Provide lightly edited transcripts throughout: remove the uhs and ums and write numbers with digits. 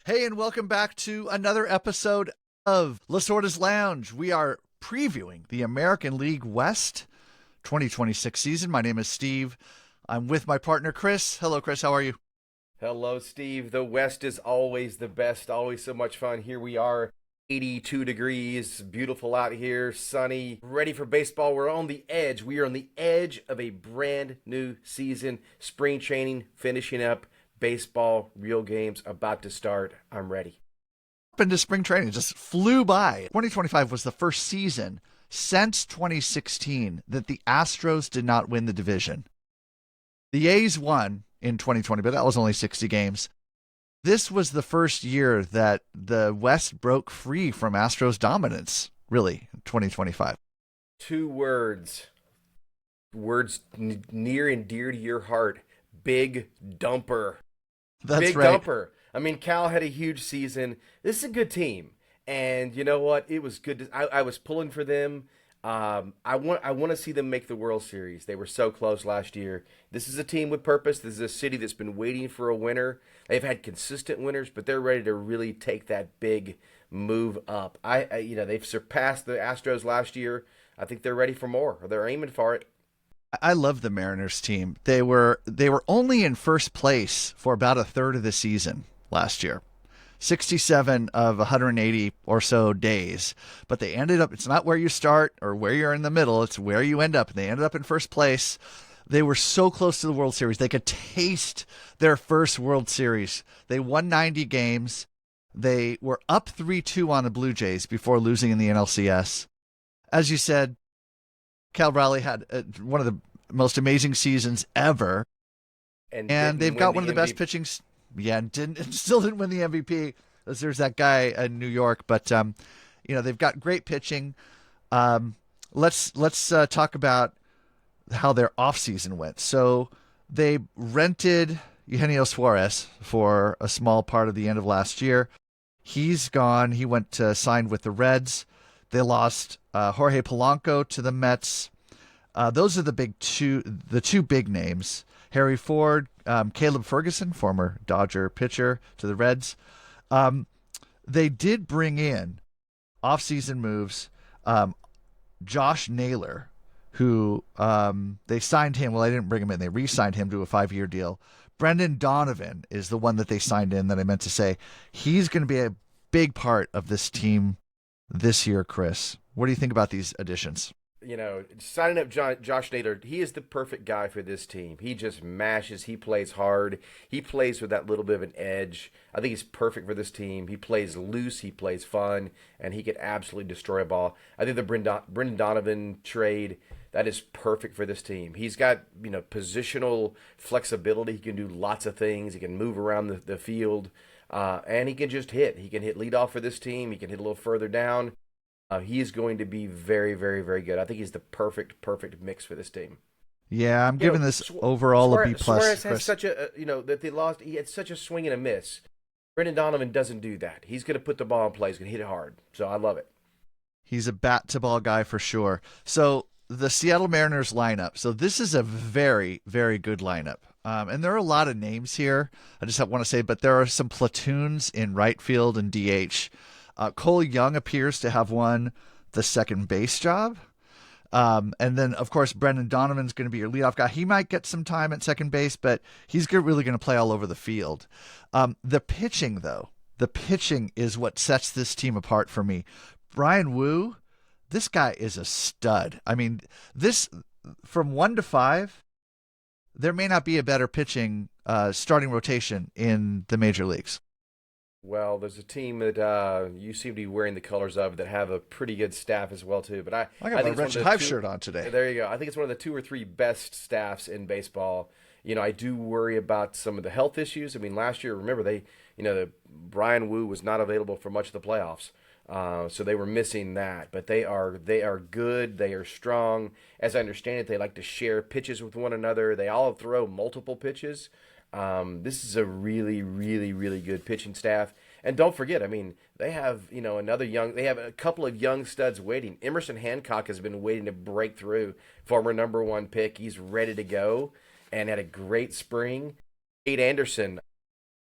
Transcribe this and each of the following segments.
Hey, and welcome back to another episode of Lasorda's Lounge. We are previewing the American League West 2026 season. My name is Steve. I'm with my partner, Chris. Hello, Chris. How are you? Hello, Steve. The West is always the best, always so much fun. Here we are, 82 degrees, beautiful out here, sunny, ready for baseball. We're on the edge. We are on the edge of a brand new season. Spring training finishing up, baseball, real games about to start. I'm ready. Up into spring training, just flew by. 2025 was the first season since 2016 that the Astros did not win the division. The A's won in 2020, but that was only 60 games. This was the first year that the West broke free from Astros dominance, really, in 2025. Two words near and dear to your heart. Big dumper. That's Big right. dumper. I mean, Cal had a huge season. This is a good team, and you know what? It was good. I was pulling for them. I want to see them make the World Series. They were so close last year. This is a team with purpose. This is a city that's been waiting for a winner. They've had consistent winners, but they're ready to really take that big move up. They've surpassed the Astros last year. I think they're ready for more. They're aiming for it. I love the Mariners team. They were only in first place for about a third of the season last year. 67 of 180 or so days, but they ended up, it's not where you start or where you're in the middle, it's where you end up. They ended up in first place. They were so close to the World Series. They could taste their first World Series. They won 90 games. They were up 3-2 on the Blue Jays before losing in the NLCS. As you said, Cal Raleigh had one of the most amazing seasons ever, And and didn't they've win got one the of the best MVP. pitchings. Yeah, and still didn't win the MVP. As there's that guy in New York, but they've got great pitching. Let's talk about how their offseason went. So they rented Eugenio Suarez for a small part of the end of last year. He's gone. He went to sign with the Reds. They lost Jorge Polanco to the Mets. Those are the two big names. Harry Ford, Caleb Ferguson, former Dodger pitcher, to the Reds. They did bring in offseason moves. Josh Naylor, who they signed him. Well, they didn't bring him in. They re-signed him to a 5-year deal. Brendan Donovan is the one that they signed in that I meant to say. He's going to be a big part of this team this year, Chris. What do you think about these additions? Signing up Josh Nader, he is the perfect guy for this team. He just mashes. He plays hard. He plays with that little bit of an edge. I think he's perfect for this team. He plays loose. He plays fun, and he could absolutely destroy a ball. I think the Brendan Donovan trade, that is perfect for this team. He's got positional flexibility. He can do lots of things. He can move around the field, and he can just hit. He can hit leadoff for this team. He can hit a little further down. He is going to be very, very, very good. I think he's the perfect mix for this team. Yeah, I'm You know, giving this overall a B plus, Suarez has Chris. such that they lost. He had such a swing and a miss. Brendan Donovan doesn't do that. He's going to put the ball in play. He's going to hit it hard. So I love it. He's a bat to ball guy for sure. So the Seattle Mariners lineup. So this is a very, very good lineup. And there are a lot of names here. I just want to say, but there are some platoons in right field and DH. Cole Young appears to have won the second base job. And then, of course, Brendan Donovan's going to be your leadoff guy. He might get some time at second base, but he's really going to play all over the field. The pitching, though, the pitching is what sets this team apart for me. Brian Wu, this guy is a stud. I mean, this from 1 to 5, there may not be a better pitching starting rotation in the major leagues. Well, there's a team that you seem to be wearing the colors of that have a pretty good staff as well too. But I I got my think it's one of Wretched the Hive two. shirt on today. There you go. I think it's one of the two or three best staffs in baseball. I do worry about some of the health issues. I mean, last year, remember the Brian Wu was not available for much of the playoffs, so they were missing that. But they are good. They are strong. As I understand it, they like to share pitches with one another. They all throw multiple pitches. This is a really, really, really good pitching staff. And don't forget, I mean, they have, they have a couple of young studs waiting. Emerson Hancock has been waiting to break through, former number one pick. He's ready to go and had a great spring. Nate Anderson,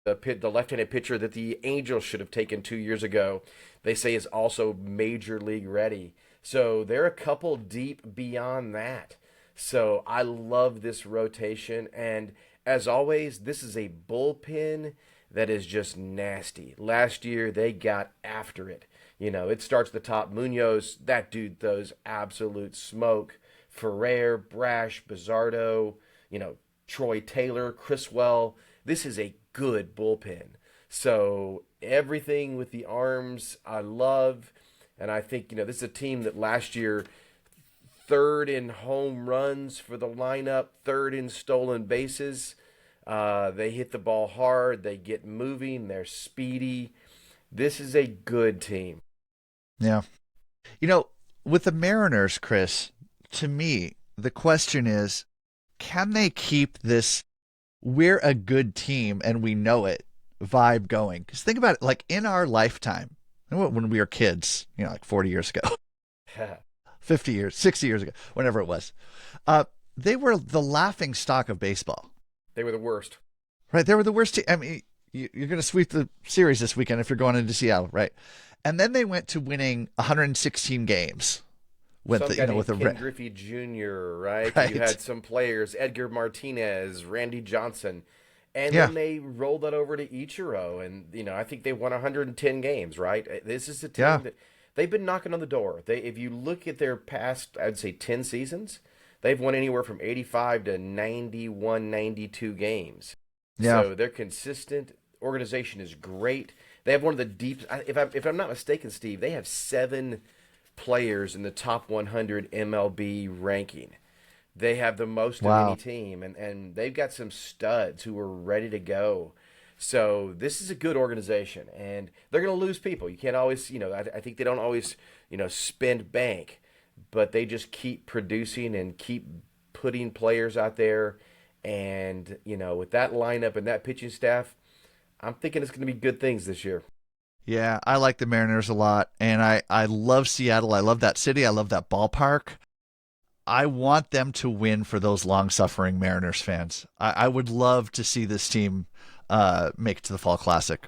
the left-handed pitcher that the Angels should have taken 2 years ago. They say is also major league ready. So they're a couple deep beyond that. So I love this rotation, and as always, this is a bullpen that is just nasty. Last year they got after it. It starts at the top. Munoz, that dude throws absolute smoke. Ferrer, Brash, Bizardo, Troy Taylor, Criswell. This is a good bullpen. So everything with the arms I love. And I think, this is a team that last year, third in home runs for the lineup, third in stolen bases. They hit the ball hard. They get moving. They're speedy. This is a good team. Yeah. You know, with the Mariners, Chris, to me, the question is, can they keep this "we're a good team and we know it" vibe going? Because think about it, like in our lifetime, when we were kids, like 40 years ago, 50 years, 60 years ago, whenever it was, they were the laughing stock of baseball. They were the worst. Right? They were the worst team. I mean, you're going to sweep the series this weekend if you're going into Seattle, right? And then they went to winning 116 games with Some the, guy with named a Ken Griffey Jr., right? right. You had some players, Edgar Martinez, Randy Johnson, and Yeah. then they rolled that over to Ichiro, and I think they won 110 games, right? This is a team Yeah. that they've been knocking on the door. If you look at their past, I'd say 10 seasons, they've won anywhere from 85 to 91, 92 games. Yeah. So they're consistent. Organization is great. They have one of the deep. If I'm not mistaken, Steve, they have 7 players in the top 100 MLB ranking. They have the most of Wow. any team, and they've got some studs who are ready to go. So this is a good organization, and they're going to lose people. You can't always, I think they don't always, spend bank, but they just keep producing and keep putting players out there. And, with that lineup and that pitching staff, I'm thinking it's going to be good things this year. Yeah, I like the Mariners a lot, and I love Seattle. I love that city. I love that ballpark. I want them to win for those long-suffering Mariners fans. I would love to see this team make it to the Fall Classic.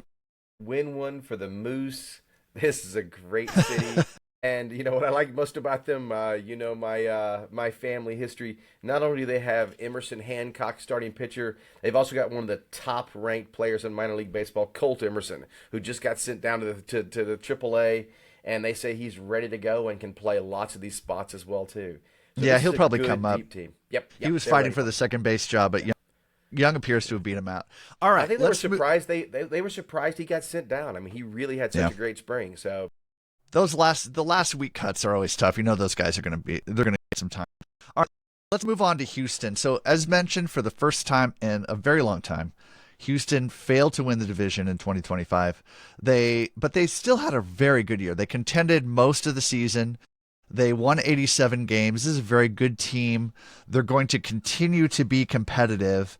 Win one for the Moose. This is a great city. And what I like most about them, my family history. Not only do they have Emerson Hancock starting pitcher, they've also got one of the top ranked players in minor league baseball, Colt Emerson, who just got sent down to the AAA, and they say he's ready to go and can play lots of these spots as well too. So Yeah, this he'll is a probably good, come up. deep team. Yep, He was they're fighting ready for for the it. second base job, but Young appears to have beat him out. All I right, think they were let's move. surprised. They were surprised he got sent down. I mean, he really had such Yeah. a great spring. So The last week cuts are always tough. Those guys are they're going to get some time. All right, let's move on to Houston. So as mentioned, for the first time in a very long time, Houston failed to win the division in 2025. But they still had a very good year. They contended most of the season. They won 87 games. This is a very good team. They're going to continue to be competitive.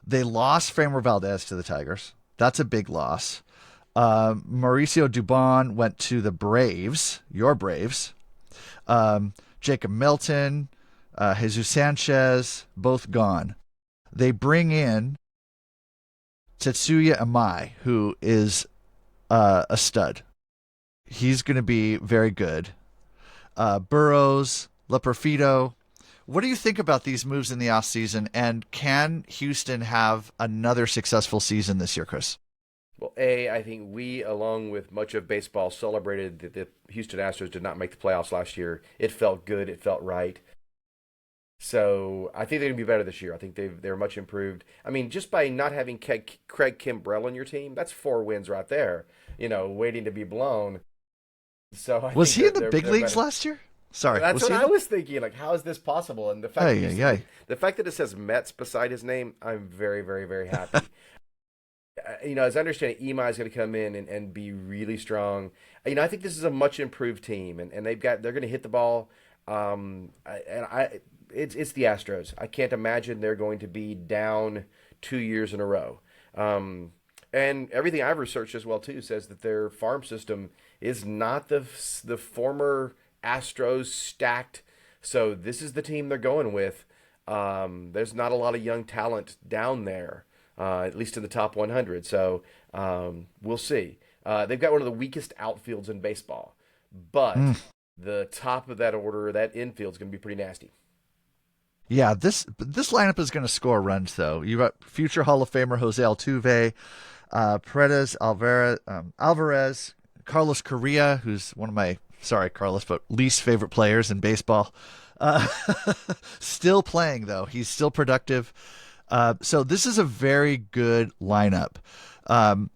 They lost Framber Valdez to the Tigers. That's a big loss. Mauricio Dubon went to the Braves, your Braves. Jacob Milton, Jesus Sanchez, both gone. They bring in Tetsuya Amai, who is a stud. He's going to be very good. Burrows, Leperfido. What do you think about these moves in the offseason, and can Houston have another successful season this year, Chris? Well, I think we, along with much of baseball, celebrated that the Houston Astros did not make the playoffs last year. It felt good. It felt right. So I think they're going to be better this year. I think they're much improved. I mean, just by not having Craig Kimbrell on your team, that's 4 wins right there, waiting to be blown. So I Was think he in the they're big leagues better. last year? Sorry, That's was what he? I was thinking. Like, how is this possible? And Ay, ay, ay. the fact that it says Mets beside his name, I'm very, very, very happy. As I understand it, Imai is going to come in and be really strong. I think this is a much improved team, and they're going to hit the ball. It's the Astros. I can't imagine they're going to be down 2 years in a row. And everything I've researched as well too says that their farm system is not the former Astros stacked. So this is the team they're going with. There's not a lot of young talent down there. at least in the top 100. So we'll see. They've got one of the weakest outfields in baseball, but Mm. the top of that order, that infield is going to be pretty nasty. Yeah, this lineup is going to score runs though. You got future Hall of Famer Jose Altuve, Paredes, Alvarez, Carlos Correa, who's one of my sorry Carlos, but least favorite players in baseball. Uh, Still playing though. He's still productive. So this is a very good lineup.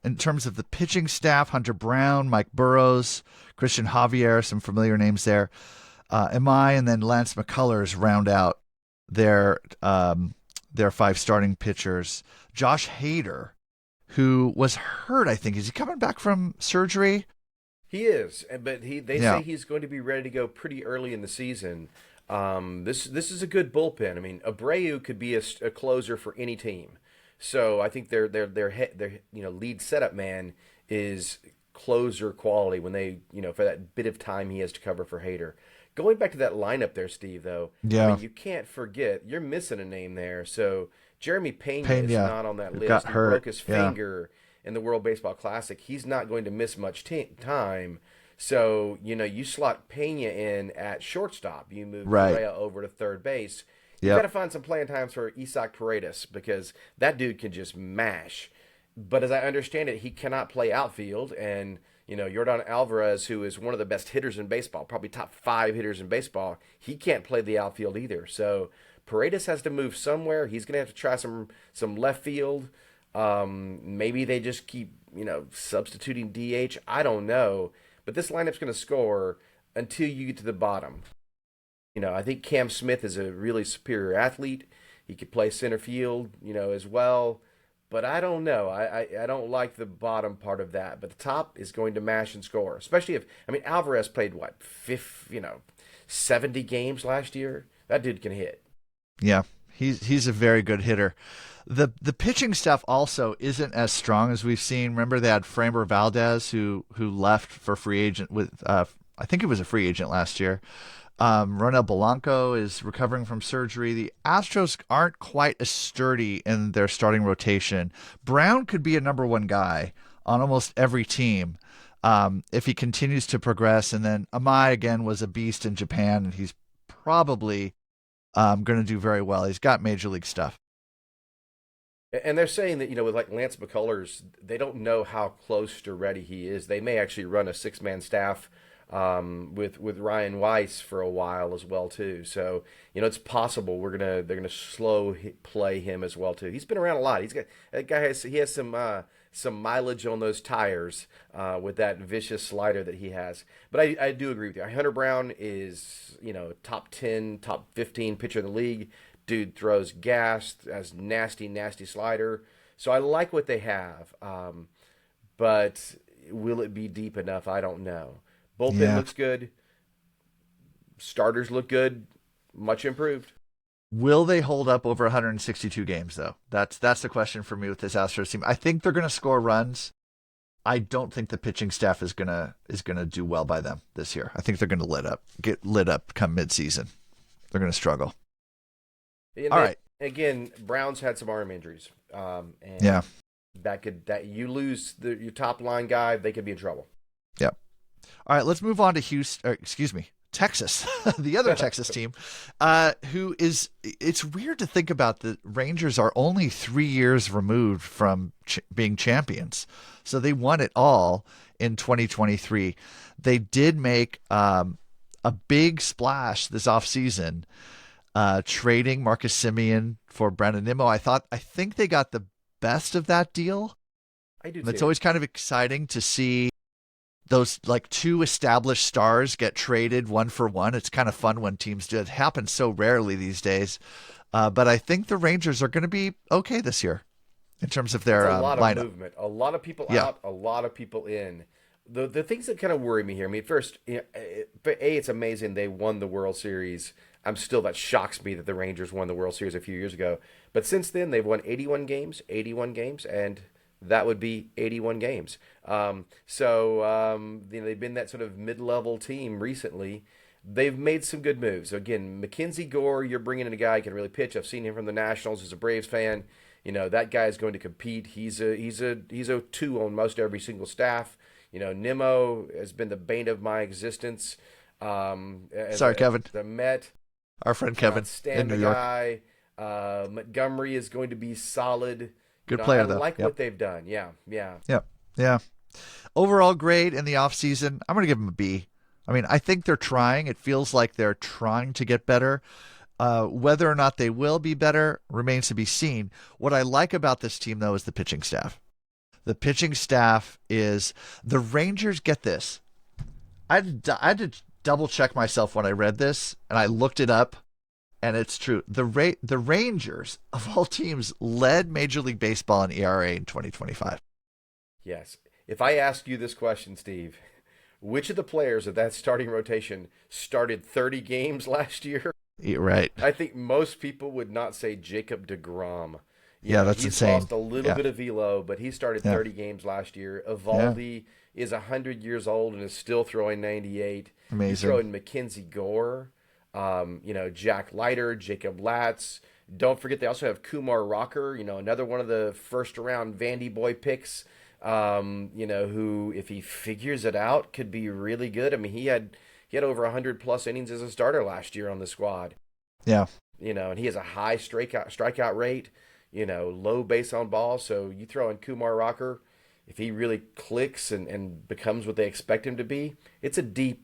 In terms of the pitching staff, Hunter Brown, Mike Burrows, Christian Javier, some familiar names there. Amai and then Lance McCullers round out their their five starting pitchers. Josh Hader, who was hurt, I think. Is he coming back from surgery? He is, but they Yeah. say he's going to be ready to go pretty early in the season. This is a good bullpen. I mean, Abreu could be a closer for any team. So I think their lead setup man is closer quality when they for that bit of time he has to cover for Hader. Going back to that lineup there, Steve. Though I Yeah. mean, you can't forget you're missing a name there. So Jeremy Pena is Pena not on that got list. He hurt. broke his Yeah. finger in the World Baseball Classic. He's not going to miss much time. So, you slot Pena in at shortstop. You move Right. Correa over to third base. You've got Yep. to find some playing times for Isaac Paredes because that dude can just mash. But as I understand it, he cannot play outfield. And, Jordan Alvarez, who is one of the best hitters in baseball, probably top five hitters in baseball, he can't play the outfield either. So Paredes has to move somewhere. He's going to have to try some left field. Maybe they just keep, substituting DH. I don't know. But this lineup's going to score until you get to the bottom. I think Cam Smith is a really superior athlete. He could play center field, as well. But I don't know. I don't like the bottom part of that. But the top is going to mash and score, especially if Alvarez played what 70 games last year. That dude can hit. Yeah. He's a very good hitter. The pitching staff also isn't as strong as we've seen. Remember they had Framber Valdez who left for free agent with I think he was a free agent last year. Ronel Blanco is recovering from surgery. The Astros aren't quite as sturdy in their starting rotation. Brown could be a number one guy on almost every team if he continues to progress. And then Amai again was a beast in Japan, and he's probably going to do very well. He's got major league stuff. And they're saying that, with like Lance McCullers, they don't know how close to ready he is. They may actually run a six-man staff with Ryan Weiss for a while as well too. So it's possible they're gonna play him as well too. He's been around a lot. That guy has some mileage on those tires with that vicious slider that he has. But I do agree with you. Hunter Brown is top 10, top 15 pitcher in the league. Dude throws gas, has nasty slider. So I like what they have. But will it be deep enough? I don't know. Bullpen Yeah. looks good. Starters look good. Much improved. Will they hold up over 162 games though? That's the question for me with this Astros team. I think they're going to score runs. I don't think the pitching staff is gonna do well by them this year. I think they're going to get lit up come midseason. They're going to struggle. And All right. again, Browns had some arm injuries, and Yeah. that you lose your top line guy, they could be in trouble. Yep. All right. Let's move on to Houston. Excuse me, Texas, the other Texas team, who is. It's weird to think about. The Rangers are only 3 years removed from being champions, so they won it all in 2023. They did make a big splash this offseason, trading Marcus Simeon for Brandon Nimmo. I think they got the best of that deal. I do And it's too. always kind of exciting to see those like two established stars get traded one for one. It's kind of fun when teams do it. It happens so rarely these days. But I think the Rangers are going to be okay this year in terms of their It's a lot of lineup. movement, a lot of people Yeah. out, a lot of people in. The things that kind of worry me here. I mean, first, it's amazing they won the World Series. That shocks me that the Rangers won the World Series a few years ago. But since then, they've won 81 games, and that would be 81 games. They've been that sort of mid-level team recently. They've made some good moves. Again, Mackenzie Gore, you're bringing in a guy who can really pitch. I've seen him from the Nationals as a Braves fan. That guy is going to compete. He's a two on most every single staff. Nimmo has been the bane of my existence. Sorry, As Kevin. a Met, Our friend cannot Kevin in stand New the York. guy. Montgomery is going to be solid. Good I player, though. like Yep. what they've done. Yeah, yeah. Yep. Yeah. Overall grade in the offseason, I'm going to give them a B. I mean, I think they're trying. It feels like they're trying to get better. Whether or not they will be better remains to be seen. What I like about this team, though, is the pitching staff. The pitching staff is the Rangers. Get this. I had to double check myself when I read this, and I looked it up, and it's true. The Rangers of all teams led Major League Baseball in ERA in 2025. Yes. If I ask you this question, Steve, which of the players of that starting rotation started 30 games last year? Right. I think most people would not say Jacob DeGrom. Yeah, that's He's insane. lost a little Yeah. bit of velo, but he started Yeah. 30 games last year. Yeah. Evaldi is 100 years old and is still throwing 98. You throw Amazing. in Mackenzie Gore, Jack Leiter, Jacob Latz. Don't forget they also have Kumar Rocker, another one of the first round Vandy boy picks. Who if he figures it out could be really good. I mean, he had over 100 plus innings as a starter last year on the squad. Yeah. And he has a high strikeout rate, low base on ball. So you throw in Kumar Rocker, if he really clicks and becomes what they expect him to be, it's a deep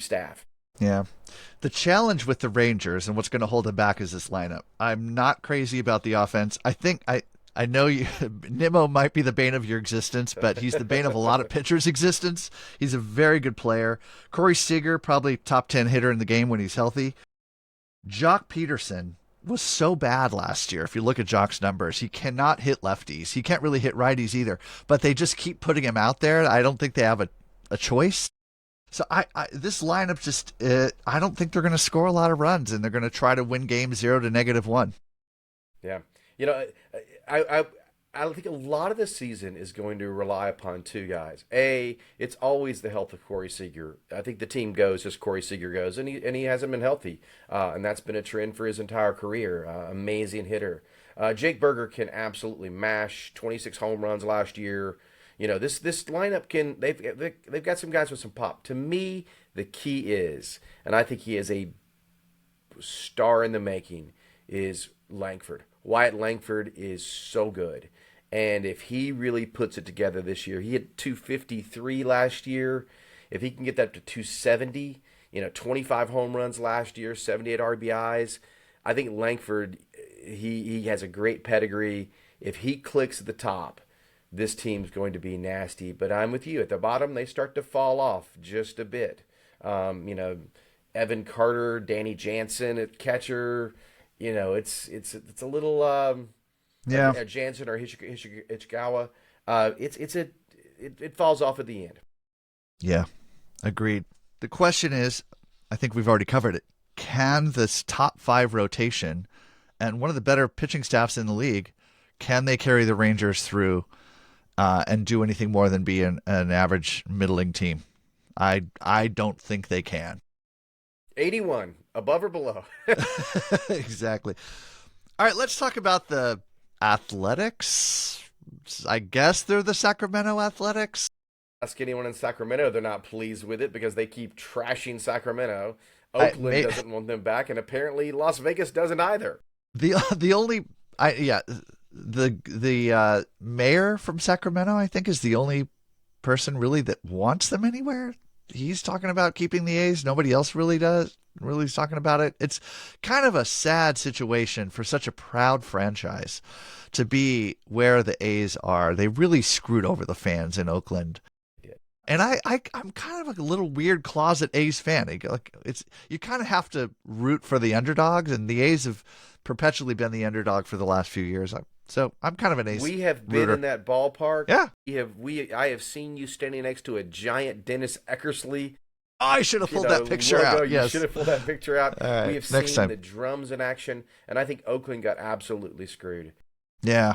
staff. Yeah. The challenge with the Rangers and what's going to hold them back is this lineup. I'm not crazy about the offense. I know you Nimmo might be the bane of your existence, but he's the bane of a lot of pitchers' existence. He's a very good player. Corey Seager, probably top 10 hitter in the game when he's healthy. Jock Peterson was so bad last year. If you look at Jock's numbers, he cannot hit lefties. He can't really hit righties either, but they just keep putting him out there. I don't think they have a choice. So this lineup just I don't think they're going to score a lot of runs, and they're going to try to win games 0 to -1. Yeah. You know, I I think a lot of the season is going to rely upon two guys. It's always the health of Corey Seager. I think the team goes as Corey Seager goes, and he hasn't been healthy, and that's been a trend for his entire career. Amazing hitter. Jake Berger can absolutely mash 26 home runs last year. This lineup can they've got some guys with some pop. To me, the key is, and I think he is a star in the making, is Langford. Wyatt Langford is so good. And if he really puts it together this year, he had 253 last year. If he can get that to 270, 25 home runs last year, 78 RBIs, I think Langford, he has a great pedigree. If he clicks at the top, this team's going to be nasty. But I'm with you. At the bottom, they start to fall off just a bit. Evan Carter, Danny Jansen at catcher. It's a little Jansen or Ishikawa. It falls off at the end. Yeah, agreed. The question is, I think we've already covered it. Can this top five rotation and one of the better pitching staffs in the league, can they carry the Rangers through and do anything more than be an average middling team? I don't think they can. 81, above or below? Exactly. All right, let's talk about the Athletics. I guess they're the Sacramento Athletics. Ask anyone in Sacramento, they're not pleased with it because they keep trashing Sacramento. Oakland doesn't want them back, and apparently Las Vegas doesn't either. The mayor from Sacramento, I think, is the only person really that wants them anywhere. He's talking about keeping the A's. Nobody else really is talking about it. It's kind of a sad situation for such a proud franchise to be where the A's are. They really screwed over the fans in Oakland. And I'm kind of a little weird closet A's fan. You kind of have to root for the underdogs, and the A's have perpetually been the underdog for the last few years. So I'm kind of an A's. We have been rooter. in that ballpark. Yeah. I have seen you standing next to a giant Dennis Eckersley. I should have pulled that picture out. You should have pulled that picture out. All right, we have next seen time. the drums in action, and I think Oakland got absolutely screwed. Yeah.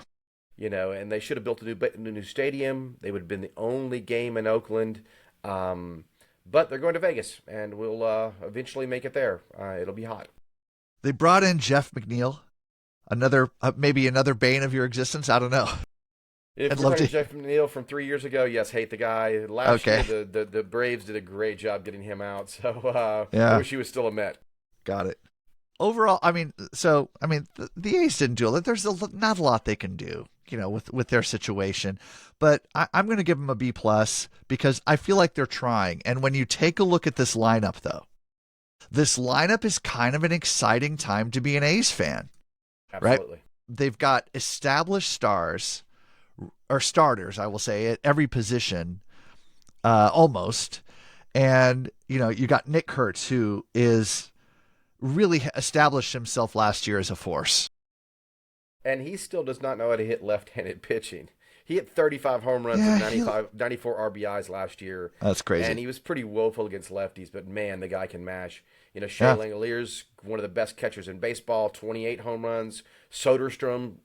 And they should have built a new stadium. They would have been the only game in Oakland. But they're going to Vegas, and we'll eventually make it there. It'll be hot. They brought in Jeff McNeil. another maybe another bane of your existence. I don't know. If I'd we're love talking to. Jeff McNeil from 3 years ago, yes, hate the guy. Last year, Okay. the Braves did a great job getting him out. So I Yeah. wish he was still a Met. Got it. Overall, the A's didn't do it. Not a lot they can do, with their situation. But I'm going to give them a B plus because I feel like they're trying. And when you take a look at this lineup, though, this lineup is kind of an exciting time to be an A's fan, right? Absolutely. They've got established stars or starters, I will say, at every position, almost. And you got Nick Hertz, who is really established himself last year as a force. And he still does not know how to hit left-handed pitching. He hit 35 home runs and Yeah, 94 RBIs last year, that's and crazy. he was pretty woeful against lefties. But man, the guy can mash. Shea Yeah, Langelier's one of the best catchers in baseball, 28 home runs. Soderstrom,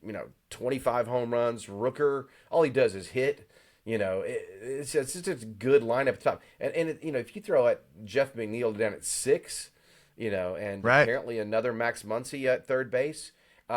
25 home runs. Rooker, all he does is hit. It's just a good lineup at the top. And if you throw at Jeff McNeil down at six, and right. apparently another Max Muncy at third base.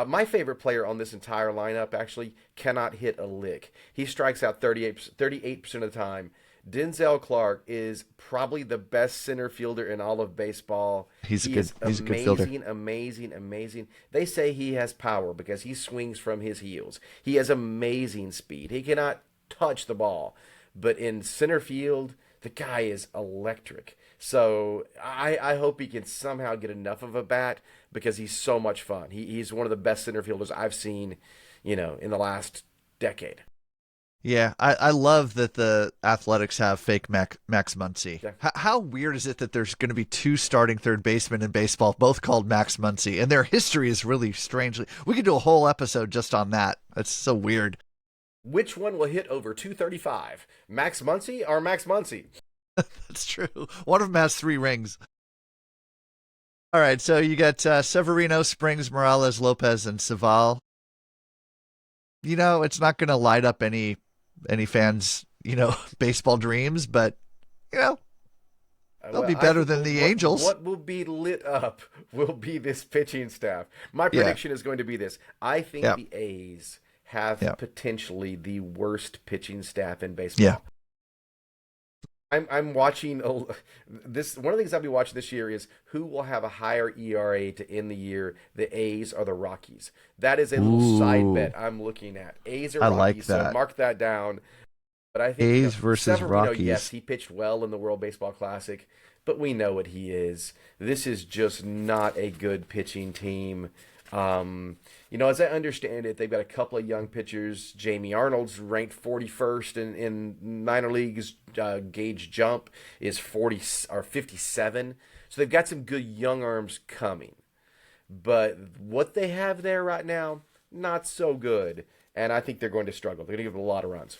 My favorite player on this entire lineup actually cannot hit a lick. He strikes out 38% of the time. Denzel Clark is probably the best center fielder in all of baseball. He is He's a good fielder. amazing, amazing, amazing. They say he has power because he swings from his heels. He has amazing speed. He cannot touch the ball, but in center field, the guy is electric. So I hope he can somehow get enough of a bat because he's so much fun. He's one of the best center fielders I've seen, in the last decade. Yeah, I love that the Athletics have fake Max Muncy. Yeah. How weird is it that there's going to be two starting third basemen in baseball, both called Max Muncy, and their history is really strangely. We could do a whole episode just on that. That's so weird. Which one will hit over 235? Max Muncy or Max Muncy? That's true. One of them has 3 rings. All right, so you got Severino, Springs, Morales, Lopez, and Saval. It's not going to light up any fans, baseball dreams, but they'll Well, be I better think than the Angels. what will be lit up will be this pitching staff. My Yeah, prediction is going to be this. I think yeah, the A's have yeah, potentially the worst pitching staff in yeah. baseball. I'm watching this. One of the things I'll be watching this year is who will have a higher ERA to end the year, the A's or the Rockies. That is a little side Ooh, bet I'm looking at. A's or I like Rockies. So that. mark that down. But I think A's versus Severino, yes, Rockies. he pitched well in the World Baseball Classic, but we know what he is. This is just not a good pitching team. As I understand it, they've got a couple of young pitchers. Jamie Arnold's ranked 41st in minor leagues. Gage Jump is 40 or 57. So they've got some good young arms coming. But what they have there right now, not so good. And I think they're going to struggle. They're going to give them a lot of runs.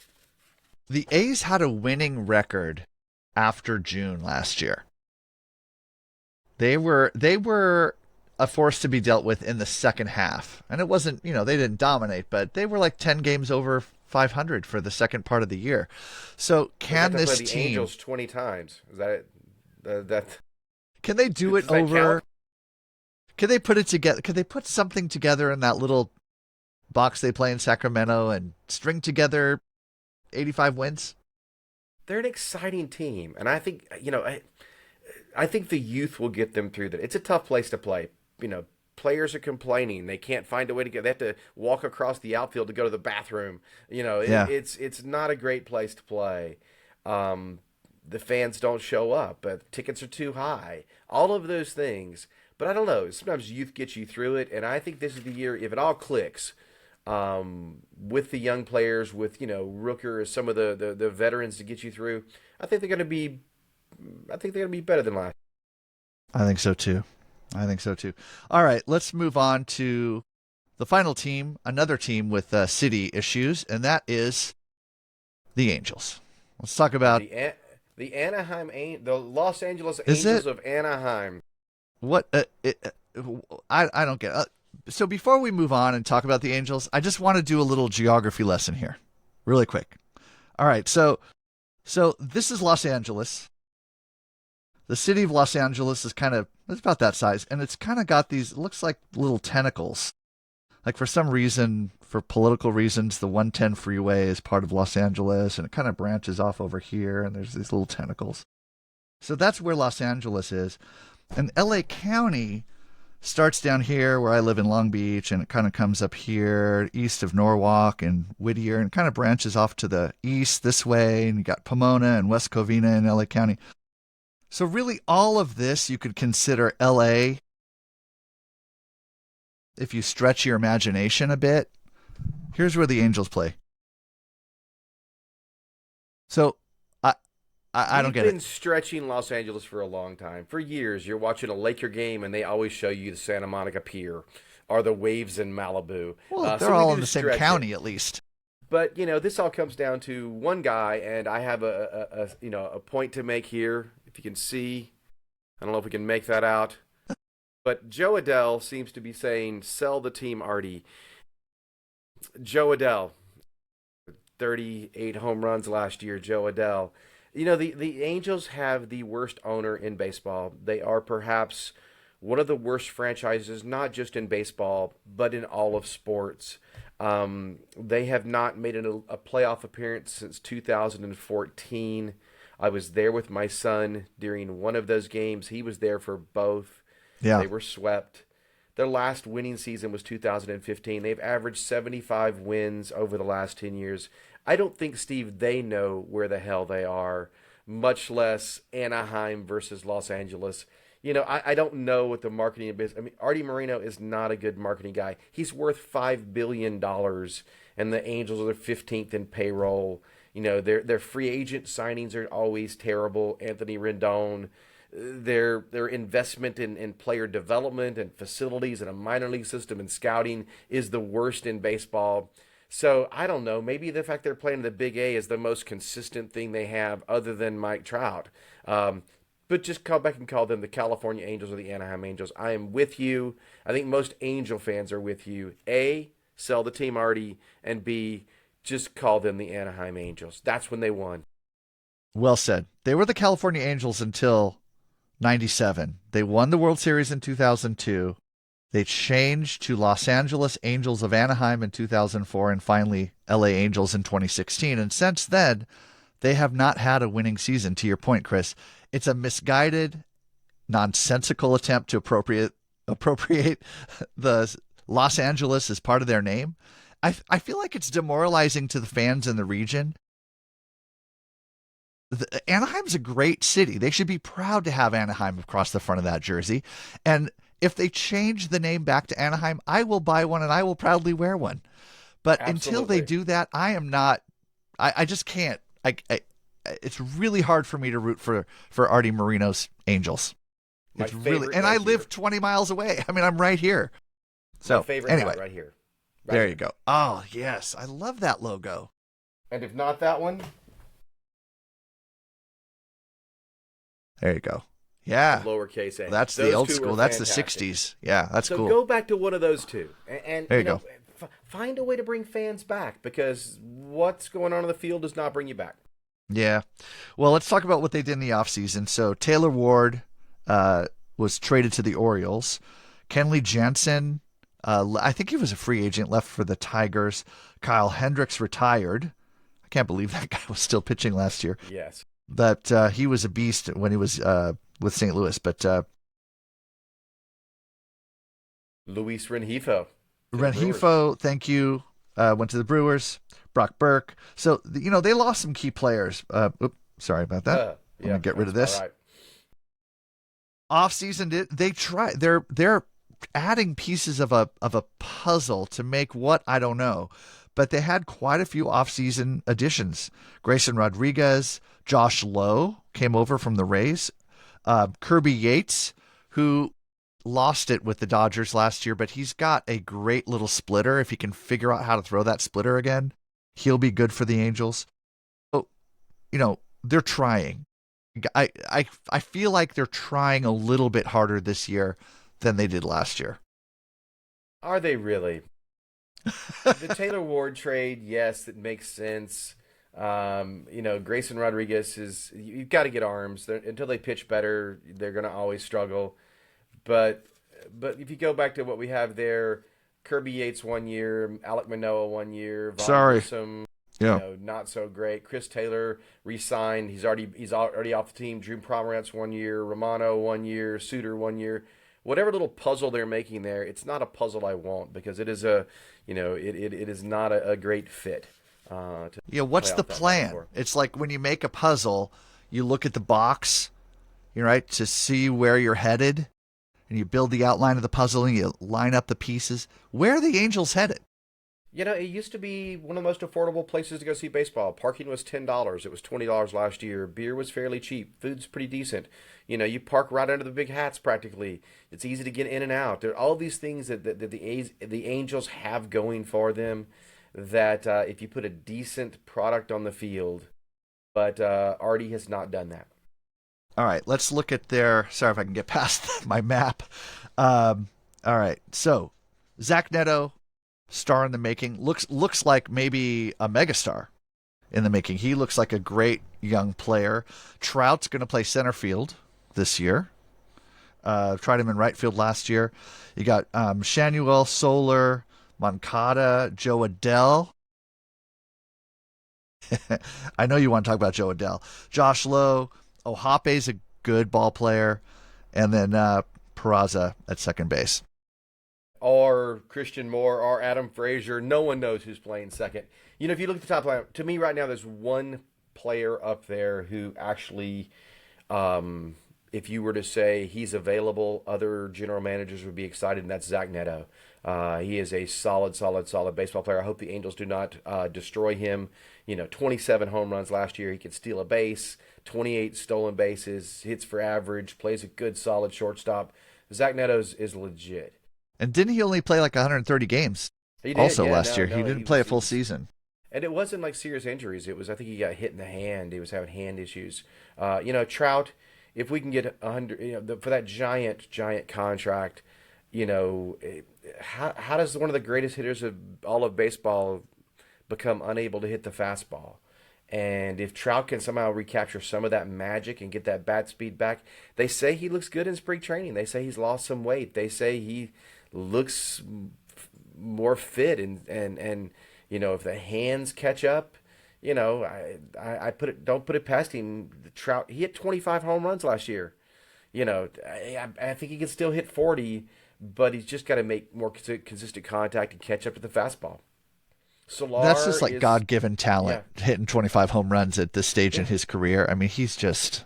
The A's had a winning record after June last year. They were a force to be dealt with in the second half. And it wasn't, they didn't dominate, but they were like 10 games over 500 for the second part of the year. So They got can to play this the team, Angels 20 times. Is that it? That can they do does it that over? count? Can they put it together? Could they put something together in that little box they play in Sacramento and string together 85 wins? They're an exciting team, and I think I think the youth will get them through that. It's a tough place to play. Players are complaining they can't find a way to get. They have to walk across the outfield to go to the bathroom. Yeah. It's not a great place to play. The fans don't show up. Tickets are too high. All of those things. But I don't know. Sometimes youth gets you through it, and I think this is the year if it all clicks. With the young players, with Rooker, some of the veterans to get you through. I think they're going to be. I think they're going to be better than last. I think so too. I think so too. All right, let's move on to the final team, another team with city issues, and that is the Angels. Let's talk about The the Los Angeles is Angels it of Anaheim. what I don't get. So before we move on and talk about the Angels, I just want to do a little geography lesson here, really quick. All right, so this is Los Angeles. The city of Los Angeles is it's about that size, and it's kind of got these, it looks like little tentacles Like for some reason, for political reasons, the 110 freeway is part of Los Angeles and it kind of branches off over here and there's these little tentacles. So that's where Los Angeles is. And LA County starts down here where I live in Long Beach and it kind of comes up here east of Norwalk and Whittier and kind of branches off to the east this way. And you got Pomona and West Covina in LA County. So really all of this you could consider LA if you stretch your imagination a bit. Here's where the Angels play. So I don't get We've been it. stretching Los Angeles for a long time. For years, you're watching a Laker game and they always show you the Santa Monica Pier or the waves in Malibu. Well, they're So we all do in the same stretch it. county at least. But this all comes down to one guy, and I have a point to make here. If you can see, I don't know if we can make that out, but Joe Adell seems to be saying, "Sell the team, Artie." Joe Adell, 38 home runs last year. Joe Adell. The Angels have the worst owner in baseball. They are perhaps one of the worst franchises, not just in baseball, but in all of sports. They have not made a playoff appearance since 2014. I was there with my son during one of those games. He was there for both. Yeah. They were swept. Their last winning season was 2015. They've averaged 75 wins over the last 10 years. I don't think, Steve, they know where the hell they are, much less Anaheim versus Los Angeles. I don't know what the marketing business. I mean, Artie Moreno is not a good marketing guy. He's worth $5 billion, and the Angels are 15th in payroll. Their free agent signings are always terrible. Anthony Rendon, their investment in player development and facilities and a minor league system and scouting is the worst in baseball. So I don't know. Maybe the fact they're playing the Big A is the most consistent thing they have, other than Mike Trout. But just call back and call them the California Angels or the Anaheim Angels. I am with you. I think most Angel fans are with you. A, sell the team, Artie, and B, just call them the Anaheim Angels. That's when they won. Well said. They were the California Angels until 97. They won the World Series in 2002. They changed to Los Angeles Angels of Anaheim in 2004 and finally LA Angels in 2016. And since then, they have not had a winning season, to your point, Chris. It's a misguided, nonsensical attempt to appropriate the Los Angeles as part of their name. I feel like it's demoralizing to the fans in the region. Anaheim's a great city. They should be proud to have Anaheim across the front of that jersey. And if they change the name back to Anaheim, I will buy one and I will proudly wear one. But until they Absolutely. do that, I am not. I just can't. It's really hard for me to root for Artie Moreno's Angels. My It's really, favorite and right I here. live 20 miles away. I mean, I'm right here. My So favorite anyway, guy right here. Right there here. you go. Oh yes, I love that logo. And if not that one, There you go. Yeah, lowercase a. that's Those the old two school. are That's the fantastic. 60s. Yeah, that's So cool. go back to one of those two, and There you go. find a way to bring fans back, because what's going on in the field does not bring you back. Yeah. Well, let's talk about what they did in the offseason. So Taylor Ward was traded to the Orioles. Kenley Jansen, I think he was a free agent, left for the Tigers. Kyle Hendricks retired. I can't believe that guy was still pitching last year. Yes. But he was a beast when he was with St. Louis. But Luis Rengifo. Rengifo, thank you, went to the Brewers. Brock Burke. So, they lost some key players. Sorry about that. Let me get rid of this. All right. Offseason, they try. They're adding pieces of a puzzle to make what, I don't know. But they had quite a few offseason additions. Grayson Rodriguez, Josh Lowe came over from the Rays. Kirby Yates, who lost it with the Dodgers last year, but he's got a great little splitter. If he can figure out how to throw that splitter again, he'll be good for the Angels. So, they're trying. I feel like they're trying a little bit harder this year than they did last year. Are they really? The Taylor Ward trade, yes, it makes sense. Grayson Rodriguez you've got to get arms. Until they pitch better, they're going to always struggle. But if you go back to what we have there, Kirby Yates 1 year, Alek Manoah 1 year, Vaughn Sorry. Grissom, Yeah. not so great. Chris Taylor re-signed. He's already off the team. Drew Pomerantz 1 year, Romano 1 year, Suter 1 year. Whatever little puzzle they're making there, it's not a puzzle I want because it is it is not a great fit to Yeah, play what's the off that back and plan? forth. It's like when you make a puzzle, you look at the box, right, to see where you're headed, and you build the outline of the puzzle and you line up the pieces. Where are the Angels headed? It used to be one of the most affordable places to go see baseball. Parking was $10. It was $20 last year. Beer was fairly cheap. Food's pretty decent. You park right under the big hats practically. It's easy to get in and out. There are all these things that the Angels have going for them that if you put a decent product on the field, but Artie has not done that. All right, let's look at their. Sorry if I can get past my map. All right, so Zach Neto, star in the making, looks like maybe a megastar in the making. He looks like a great young player. Trout's going to play center field this year. Tried him in right field last year. You got Shanuel, Soler, Moncada, Joe Adell. I know you want to talk about Joe Adell. Josh Lowe. Ohape's a good ball player. And then Peraza at second base. Or Christian Moore or Adam Frazier. No one knows who's playing second. If you look at the top line, to me right now, there's one player up there who actually, if you were to say he's available, other general managers would be excited, and that's Zach Neto. He is a solid, solid, solid baseball player. I hope the Angels do not destroy him. 27 home runs last year. He could steal a base, 28 stolen bases, hits for average, plays a good, solid shortstop. Zach Neto is legit. And didn't he only play like 130 games He did, also yeah. last No, year? He no, didn't play a full season. and it wasn't like serious injuries. It was, I think he got hit in the hand. He was having hand issues. Trout, if we can get 100, for that giant contract, how does one of the greatest hitters of all of baseball become unable to hit the fastball? And if Trout can somehow recapture some of that magic and get that bat speed back, they say he looks good in spring training. They say he's lost some weight. They say he looks more fit and if the hands catch up, I don't put it past him. Trout, he hit 25 home runs last year. I think he can still hit 40, but he's just got to make more consistent contact and catch up to the fastball. That's just Solar like is, God-given talent, yeah, hitting 25 home runs at this stage in yeah. his career. I mean, he just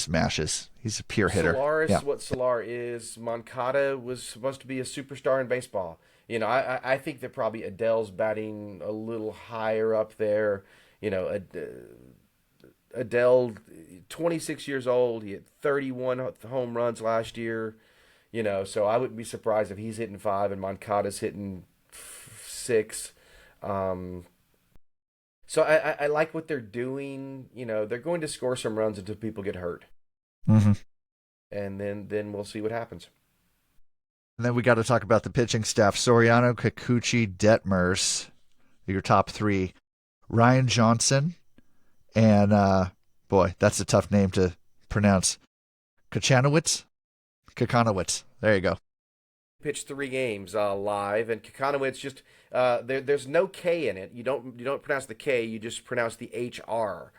mashes. He's a pure hitter. Solar Yeah. is what Solar is. Moncada was supposed to be a superstar in baseball. I think that probably Adele's batting a little higher up there. Adele, 26 years old. He had 31 home runs last year. So I wouldn't be surprised if he's hitting five and Moncada's hitting six. Um, so I like what they're doing. They're going to score some runs until people get hurt, hmm and then we'll see what happens. And then we got to talk about the pitching staff. Soriano, Kikuchi, Detmers, your top three. Ryan Johnson, and boy, that's a tough name to pronounce. Kachanowicz? Kakanowicz. There you go. Pitched 3 games live, and Kakanowicz just there's no K in it. You don't pronounce the K. You just pronounce the HR,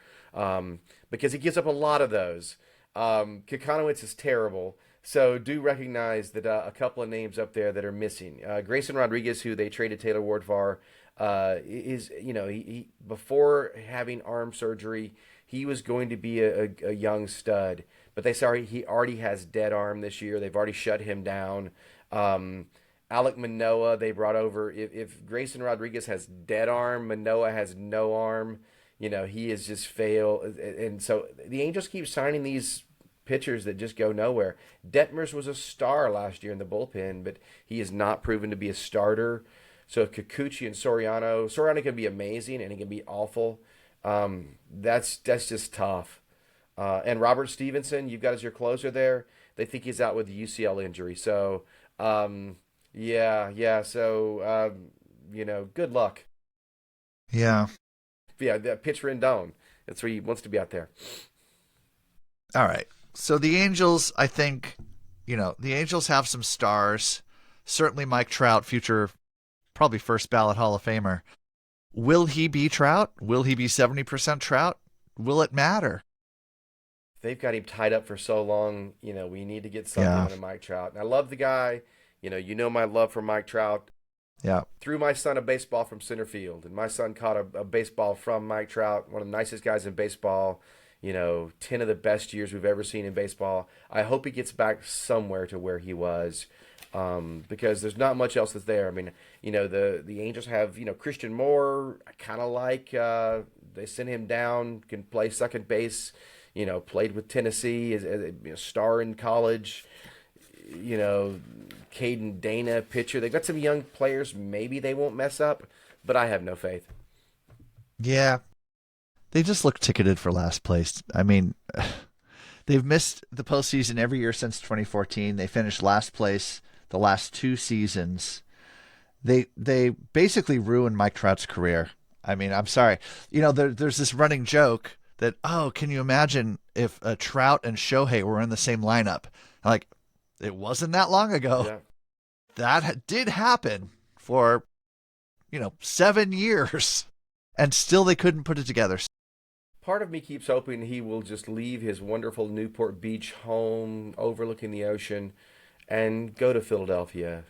because he gives up a lot of those. Kakanowicz is terrible. So do recognize that a couple of names up there that are missing. Grayson Rodriguez, who they traded Taylor Ward for, is he before having arm surgery, he was going to be a young stud. But he already has dead arm this year. They've already shut him down. Alek Manoah they brought over. If Grayson Rodriguez has dead arm, Manoah has no arm. He has just failed. And so the Angels keep signing these pitchers that just go nowhere. Detmers was a star last year in the bullpen, but he is not proven to be a starter. So if Kikuchi and Soriano can be amazing and he can be awful. That's just tough. And Robert Stevenson, you've got as your closer there. They think he's out with the UCL injury. So, yeah. So, good luck. Yeah. Yeah, that pitch Rendon. That's where he wants to be out there. All right. So the Angels, I think, the Angels have some stars. Certainly Mike Trout, future probably first ballot Hall of Famer. Will he be Trout? Will he be 70% Trout? Will it matter? They've got him tied up for so long. We need to get something Yeah. out of Mike Trout. And I love the guy. You know my love for Mike Trout. Yeah. Threw my son a baseball from center field, and my son caught a baseball from Mike Trout, one of the nicest guys in baseball. 10 of the best years we've ever seen in baseball. I hope he gets back somewhere to where he was, because there's not much else that's there. I mean, the Angels have, Christian Moore. I kind of like. They sent him down, can play second base. Played with Tennessee as a star in college. you know, Caden Dana pitcher. They've got some young players. Maybe they won't mess up, but I have no faith. Yeah. They just look ticketed for last place. I mean, they've missed the postseason every year since 2014. They finished last place the last two seasons. They basically ruined Mike Trout's career. I mean, I'm sorry. There's this running joke that, oh, can you imagine if Trout and Shohei were in the same lineup? Like, it wasn't that long ago. Yeah. That did happen for, 7 years, and still they couldn't put it together. Part of me keeps hoping he will just leave his wonderful Newport Beach home overlooking the ocean and go to Philadelphia,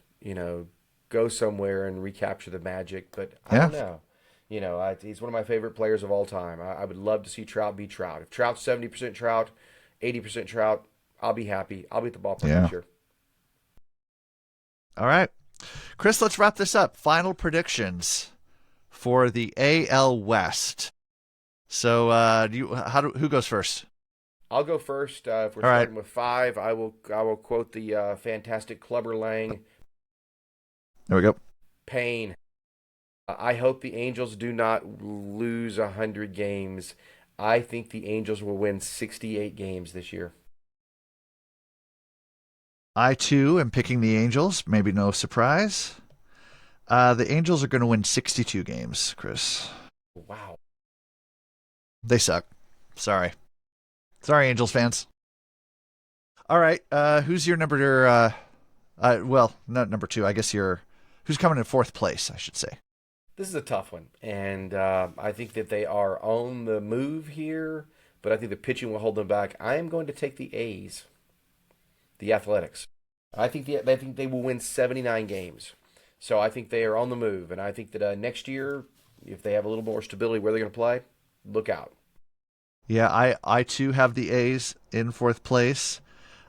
go somewhere and recapture the magic. But I Yeah. don't know. He's one of my favorite players of all time. I would love to see Trout be Trout. If Trout's 70% Trout, 80% Trout, I'll be happy. I'll be at the ballpark Yeah. this year. All right. Chris, let's wrap this up. Final predictions for the AL West. So, who goes first? I'll go first. If we're All right. starting with 5, I will quote the fantastic Clubber Lang. There we go. Pain. I hope the Angels do not lose 100 games. I think the Angels will win 68 games this year. I, too, am picking the Angels. Maybe no surprise. The Angels are going to win 62 games, Chris. Wow. They suck. Sorry. Sorry, Angels fans. All right. Who's your number? Well, not number 2. I guess who's coming in fourth place, I should say. This is a tough one, and I think that they are on the move here, but I think the pitching will hold them back. I am going to take the A's, the Athletics. I think they will win 79 games. So I think they are on the move, and I think that next year, if they have a little more stability where they're going to play, look out. Yeah, I too have the A's in fourth place.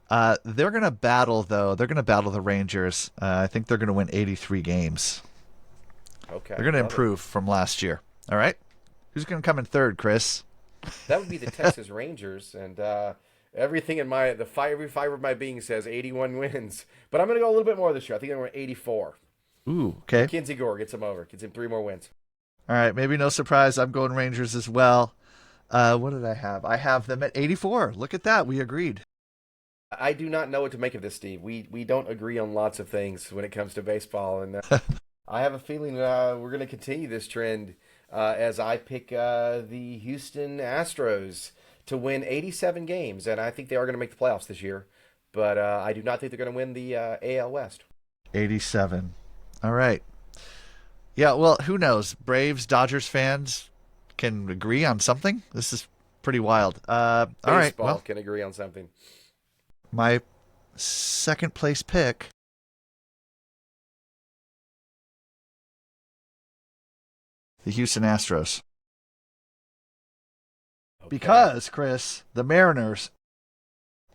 They're going to battle, though. They're going to battle the Rangers. I think they're going to win 83 games. Okay. They're going to love it. improve from last year. All right. Who's going to come in third, Chris? That would be the Texas Rangers, and everything in every fiber of my being says 81 wins. But I'm going to go a little bit more this year. I think I'm going to 84. Ooh, okay. Kinsey Gore gets him over. Gets him 3 more wins. All right. Maybe no surprise. I'm going Rangers as well. What did I have? I have them at 84. Look at that. We agreed. I do not know what to make of this, Steve. We don't agree on lots of things when it comes to baseball, and I have a feeling we're going to continue this trend as I pick the Houston Astros to win 87 games, and I think they are going to make the playoffs this year. But I do not think they're going to win the AL West. 87. All right. Yeah, well, who knows? Braves, Dodgers fans can agree on something. This is pretty wild. All right. Baseball Well, can agree on something. my second place pick. The Houston Astros. Okay. Because, Chris, the Mariners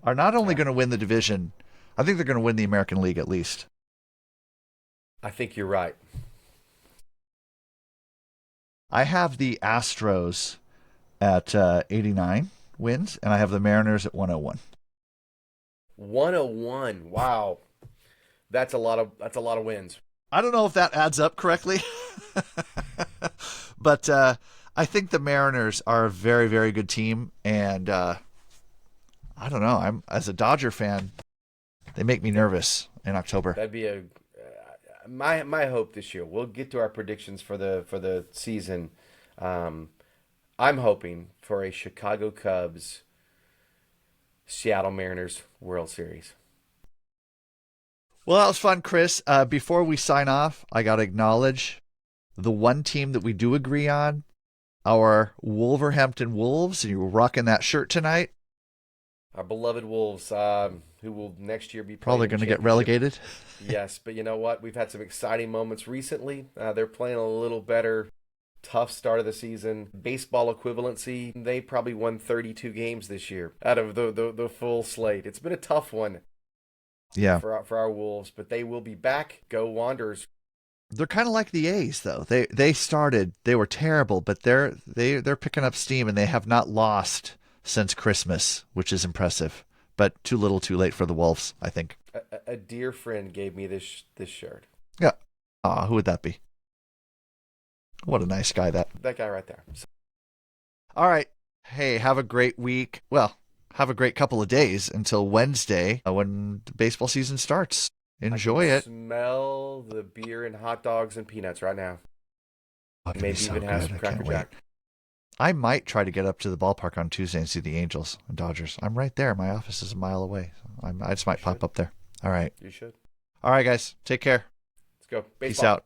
are not only Yeah. going to win the division, I think they're going to win the American League at least. I think you're right. I have the Astros at 89 wins, and I have the Mariners at 101. 101. Wow. That's a lot of wins. I don't know if that adds up correctly, but I think the Mariners are a very, very good team, and I don't know. As a Dodger fan, they make me nervous in October. That'd be my hope this year. We'll get to our predictions for the season. I'm hoping for a Chicago Cubs Seattle Mariners World Series. Well, that was fun, Chris. Before we sign off, I got to acknowledge the one team that we do agree on, our Wolverhampton Wolves. And you were rocking that shirt tonight. Our beloved Wolves, who will next year be playing Probably in the going to get championship. relegated. Yes, but you know what? We've had some exciting moments recently. They're playing a little better. Tough start of the season. Baseball equivalency, they probably won 32 games this year out of the full slate. It's been a tough one Yeah. for our Wolves, but they will be back. Go Wanderers. They're kind of like the A's, though. They started, they were terrible, but they're picking up steam, and they have not lost since Christmas, which is impressive. But too little, too late for the Wolves, I think. A dear friend gave me this shirt. Yeah. Who would that be? What a nice guy that. That guy right there. All right. Hey, have a great week. Well, have a great couple of days until Wednesday when the baseball season starts. Enjoy it. Smell the beer and hot dogs and peanuts right now. Oh, it's gonna be Maybe so even have good. some I Cracker can't wait. Jack. I might try to get up to the ballpark on Tuesday and see the Angels and Dodgers. I'm right there. My office is a mile away. I just might pop up there. All right. You should. All right, guys. Take care. Let's go. Peace Baseball. out.